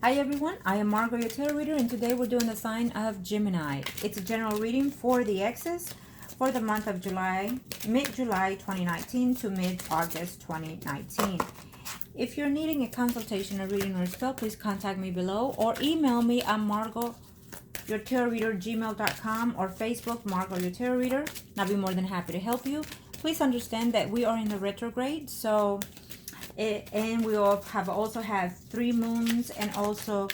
Hi everyone, I am Margo, your tarot reader, and today we're doing the sign of Gemini. It's a general reading for the exes for the month of July, mid-July 2019 to mid-August 2019. If you're needing a consultation, a reading, or a spell, please contact me below or email me at margourtarotreader@gmail.com or Facebook, Margo, your tarot reader. I'll be more than happy to help you. Please understand that we are in the retrograde, so and we have also have 3 moons and also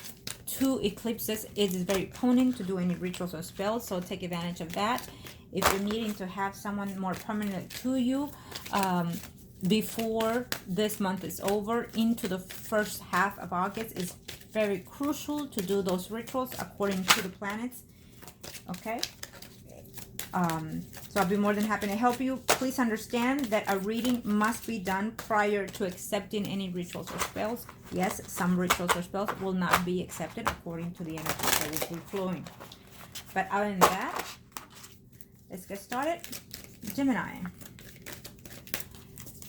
2 eclipses. It is very potent to do any rituals or spells, so take advantage of that. If you're needing to have someone more permanent to you before this month is over into the first half of August, is very crucial to do those rituals according to the planets. Okay. So I'll be more than happy to help you. Please understand that a reading must be done prior to accepting any rituals or spells. Yes, some rituals or spells will not be accepted according to the energy that will be flowing. But other than that, let's get started. Gemini.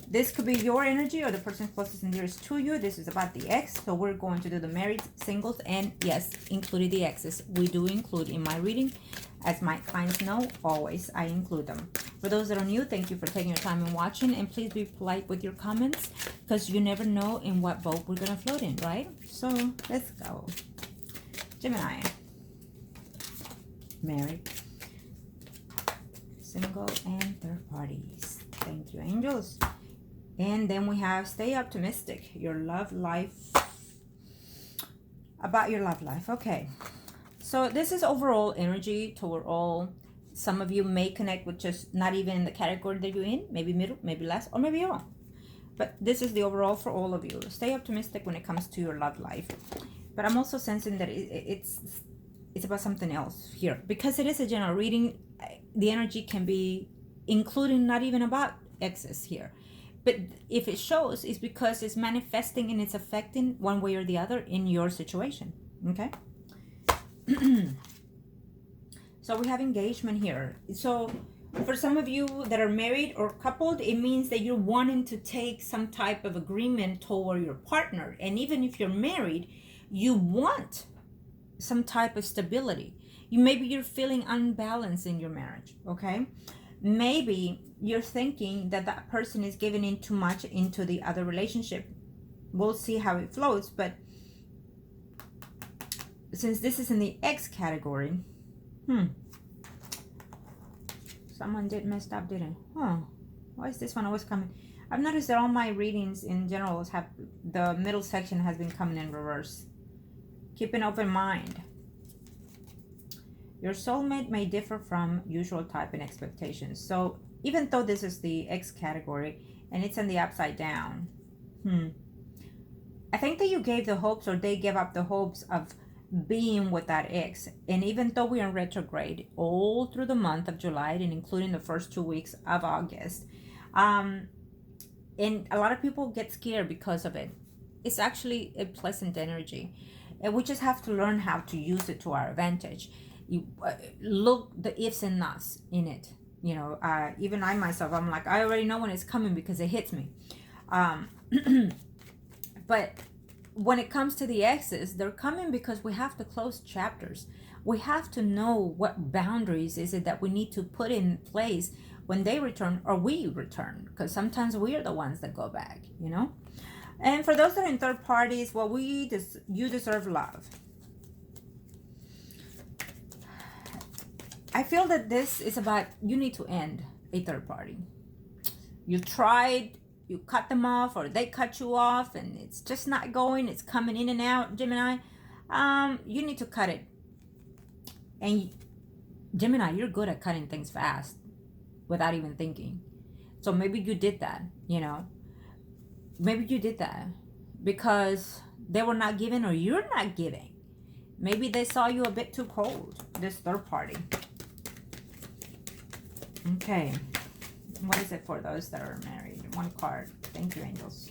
This could be your energy or the person closest and nearest to you. This is about the ex. So we're going to do the married, singles, and yes, including the exes. We do include in my reading. As my clients know, always I include them. For those that are new, thank you for taking your time and watching. And please be polite with your comments, because you never know in what boat we're going to float in, right? So let's go. Gemini. Married, single, and third parties. Thank you, angels. And then we have stay optimistic. Your love life. About your love life. Okay. So this is overall energy toward all. Some of you may connect with just not even in the category that you're in. Maybe middle, maybe last, or maybe all. But this is the overall for all of you. Stay optimistic when it comes to your love life. But I'm also sensing that it's about something else here. Because it is a general reading, the energy can be including not even about exes here. But if it shows, it's because it's manifesting and it's affecting one way or the other in your situation. Okay? So we have engagement here. So for some of you that are married or coupled, it means that you're wanting to take some type of agreement toward your partner. And even if you're married, you want some type of stability. Maybe you're feeling unbalanced in your marriage. Okay, maybe you're thinking that that person is giving in too much into the other relationship. We'll see how it flows, but since this is in the X category, someone did messed up, didn't? Why is this one always coming? I've noticed that all my readings in general have the middle section has been coming in reverse. Keep an open mind. Your soulmate may differ from usual type and expectations. So even though this is the X category and it's in the upside down, I think that you gave the hopes, or they gave up the hopes of being with that ex. And even though we're in retrograde all through the month of July and including the first 2 weeks of August, and a lot of people get scared because of it. It's actually a pleasant energy, and we just have to learn how to use it to our advantage. You look the ifs and nots in it. You know, even I myself, I'm like, I already know when it's coming because it hits me. But when it comes to the exes, they're coming because we have to close chapters. We have to know what boundaries is it that we need to put in place when they return or we return, because sometimes we are the ones that go back, you know. And for those that are in third parties, well, you deserve love. I feel that this is about, you need to end a third party. You tried, you cut them off, or they cut you off, and it's just not going. It's coming in and out, Gemini. You need to cut it. And Gemini, you're good at cutting things fast without even thinking. So maybe you did that, you know. Maybe you did that because they were not giving, or you're not giving. Maybe they saw you a bit too cold, this third party. Okay. What is it for those that are married? One card. Thank you, angels.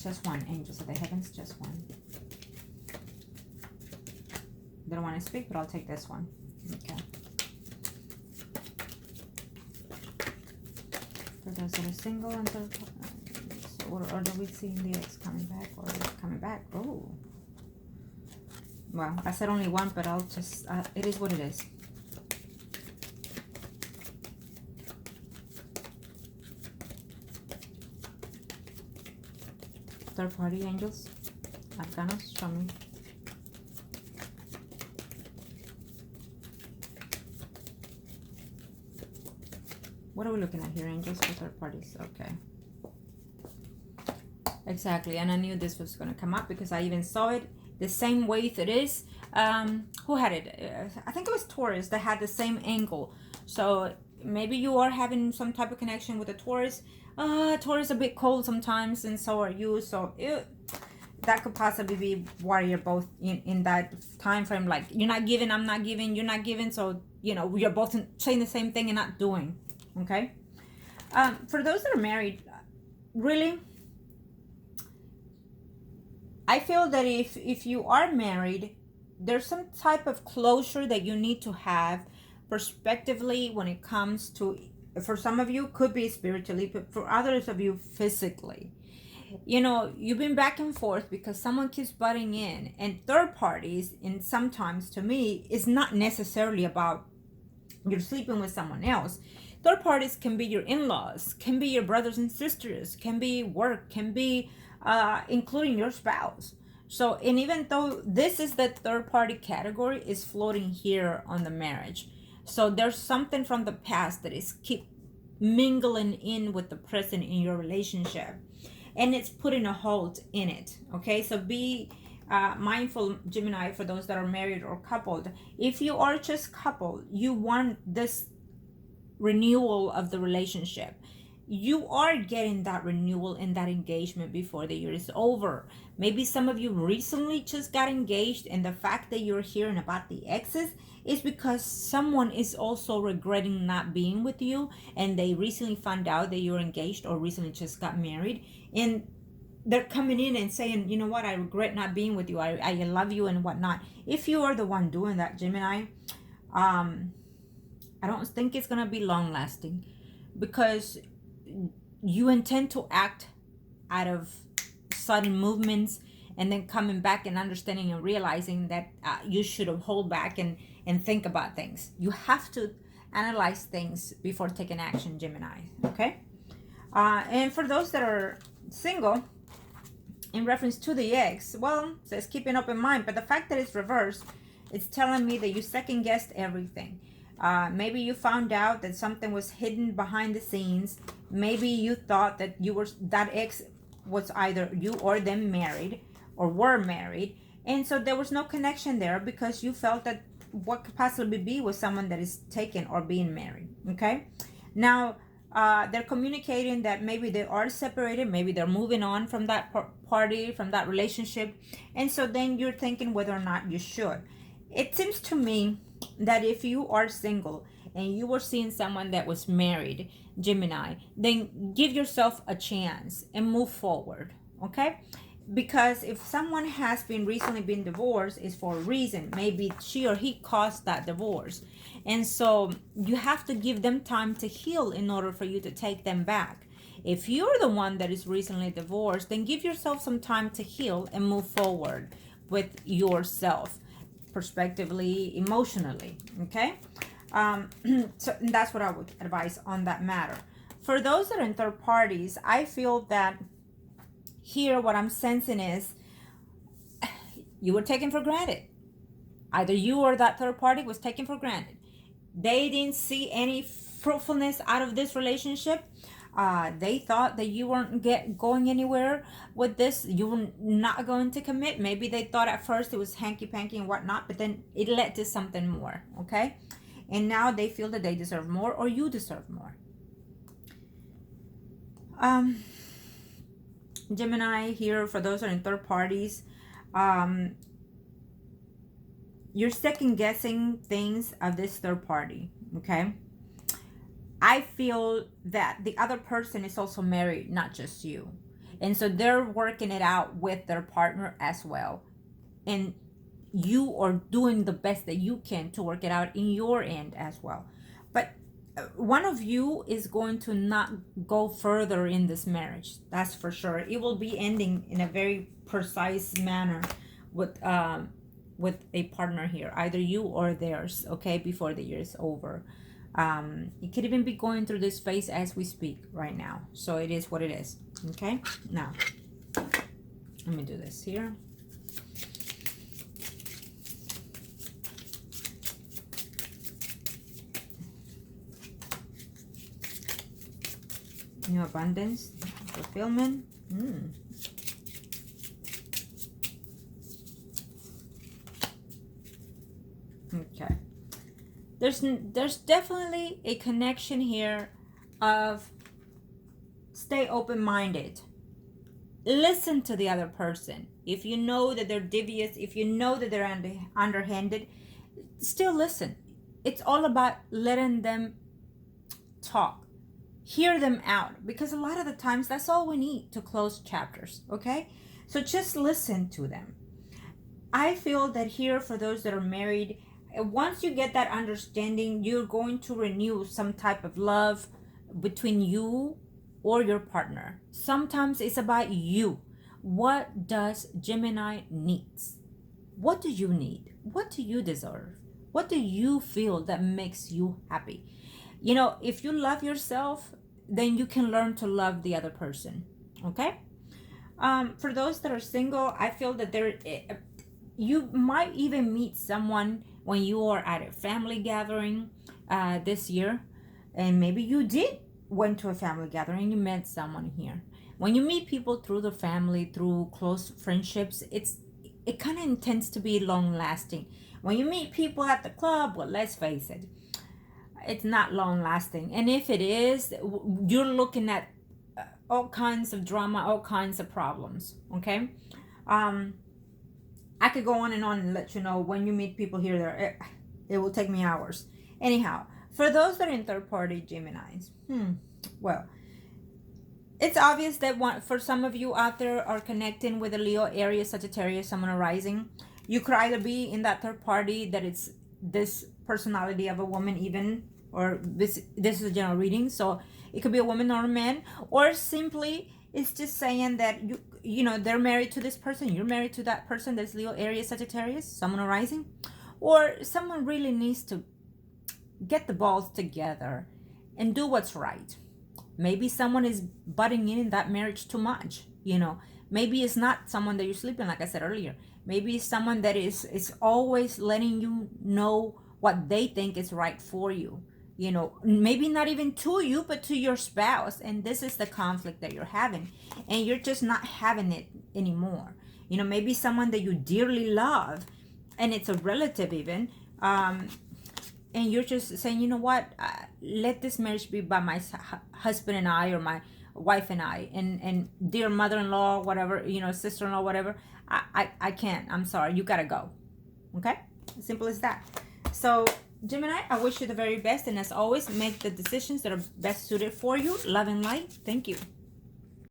Just one. Angels of the heavens, just one. They don't want to speak, but I'll take this one. Okay. For those that are single and third party. or are we seeing the ex coming back or coming back? Oh, well, I said only one, but I'll just, it is what it is. Third party angels, Arcanos, show me. What are we looking at here, angels, for third parties? Okay. Exactly, and I knew this was going to come up because I even saw it the same way it is. Who had it? I think it was Taurus that had the same angle. So maybe you are having some type of connection with a Taurus. Taurus a bit cold sometimes, and so are you. So that could possibly be why you're both in that time frame. Like, you're not giving, I'm not giving, you're not giving. So, you know, you're both saying the same thing and not doing. Okay. For those that are married, really, I feel that if you are married, there's some type of closure that you need to have prospectively when it comes to, for some of you, could be spiritually, but for others of you, physically. You know, you've been back and forth because someone keeps butting in, and third parties, and sometimes to me, is not necessarily about you're sleeping with someone else. Third parties can be your in-laws, can be your brothers and sisters, can be work, can be including your spouse. So, and even though this is the third party category, is floating here on the marriage. So there's something from the past that is keep mingling in with the present in your relationship, and it's putting a hold in it. Okay, so be mindful, Gemini, for those that are married or coupled. If you are just coupled, you want this renewal of the relationship. You are getting that renewal and that engagement before the year is over. Maybe some of you recently just got engaged, and the fact that you're hearing about the exes is because someone is also regretting not being with you, and they recently found out that you're engaged or recently just got married, and they're coming in and saying, you know what, I regret not being with you, I love you and whatnot. If you are the one doing that, Gemini, I don't think it's gonna be long lasting, because you intend to act out of sudden movements, and then coming back and understanding and realizing that you should have hold back and think about things. You have to analyze things before taking action, Gemini. Okay. And for those that are single, in reference to the ex, well, it says keep an open mind, but the fact that it's reversed, it's telling me that you second guessed everything. Maybe you found out that something was hidden behind the scenes. Maybe you thought that that ex was either you or them married or were married, and so there was no connection there because you felt that what could possibly be with someone that is taken or being married. Okay, now they're communicating that maybe they are separated, maybe they're moving on from that party, from that relationship, and so then you're thinking whether or not you should. It seems to me that if you are single and you were seeing someone that was married, Gemini, then give yourself a chance and move forward. Okay, because if someone has recently been divorced, it's for a reason. Maybe she or he caused that divorce, and so you have to give them time to heal in order for you to take them back. If you're the one that is recently divorced, then give yourself some time to heal and move forward with yourself, prospectively, emotionally. Okay, so that's what I would advise on that matter. For those that are in third parties, I feel that here what I'm sensing is you were taken for granted. Either you or that third party was taken for granted. They didn't see any fruitfulness out of this relationship. They thought that you weren't going anywhere with this. You were not going to commit. Maybe they thought at first it was hanky-panky and whatnot, but then it led to something more. Okay, and now they feel that they deserve more, or you deserve more. Gemini, here for those who are in third parties, you're second guessing things of this third party. Okay, I feel that the other person is also married, not just you, and so they're working it out with their partner as well, and you are doing the best that you can to work it out in your end as well. But one of you is going to not go further in this marriage. That's for sure. It will be ending in a very precise manner with a partner here, either you or theirs, okay, before the year is over. It could even be going through this phase as we speak right now. So it is what it is. Okay, now let me do this here. New abundance, fulfillment. Okay. There's definitely a connection here of stay open-minded. Listen to the other person. If you know that they're devious, if you know that they're underhanded, still listen. It's all about letting them talk. Hear them out, because a lot of the times that's all we need to close chapters, okay? So just listen to them. I feel that here, for those that are married, once you get that understanding, you're going to renew some type of love between you or your partner. Sometimes it's about you. What does Gemini needs? What do you need? What do you deserve? What do you feel that makes you happy? You know, if you love yourself, then you can learn to love the other person, okay? For those that are single, I feel that you might even meet someone when you are at a family gathering this year, and maybe you did went to a family gathering, you met someone here. When you meet people through the family, through close friendships, it kind of tends to be long lasting. When you meet people at the club, well, let's face it, it's not long lasting. And if it is, you're looking at all kinds of drama, all kinds of problems, okay? I could go on and let you know when you meet people here, there, it will take me hours. Anyhow, for those that are in third party Geminis, well, it's obvious that for some of you out there are connecting with a Leo, Aries, Sagittarius, Sun rising. You could either be in that third party that it's this personality of a woman even, or this is a general reading, so it could be a woman or a man, or simply it's just saying that you know they're married to this person, you're married to that person that's Leo, Aries, Sagittarius, Sun rising, or someone really needs to get the balls together and do what's right. Maybe someone is butting in that marriage too much, you know. Maybe it's not someone that you're sleeping, like I said earlier. Maybe it's someone that is always letting you know what they think is right for you. You know, maybe not even to you, but to your spouse. And this is the conflict that you're having. And you're just not having it anymore. You know, maybe someone that you dearly love, and it's a relative even, and you're just saying, you know what, let this marriage be by my husband and I, or my wife and I, and dear mother-in-law, whatever, you know, sister-in-law, whatever, I can't, I'm sorry, you gotta go. Okay, simple as that. So Gemini, I wish you the very best, and as always, make the decisions that are best suited for you. Love and light. Thank you.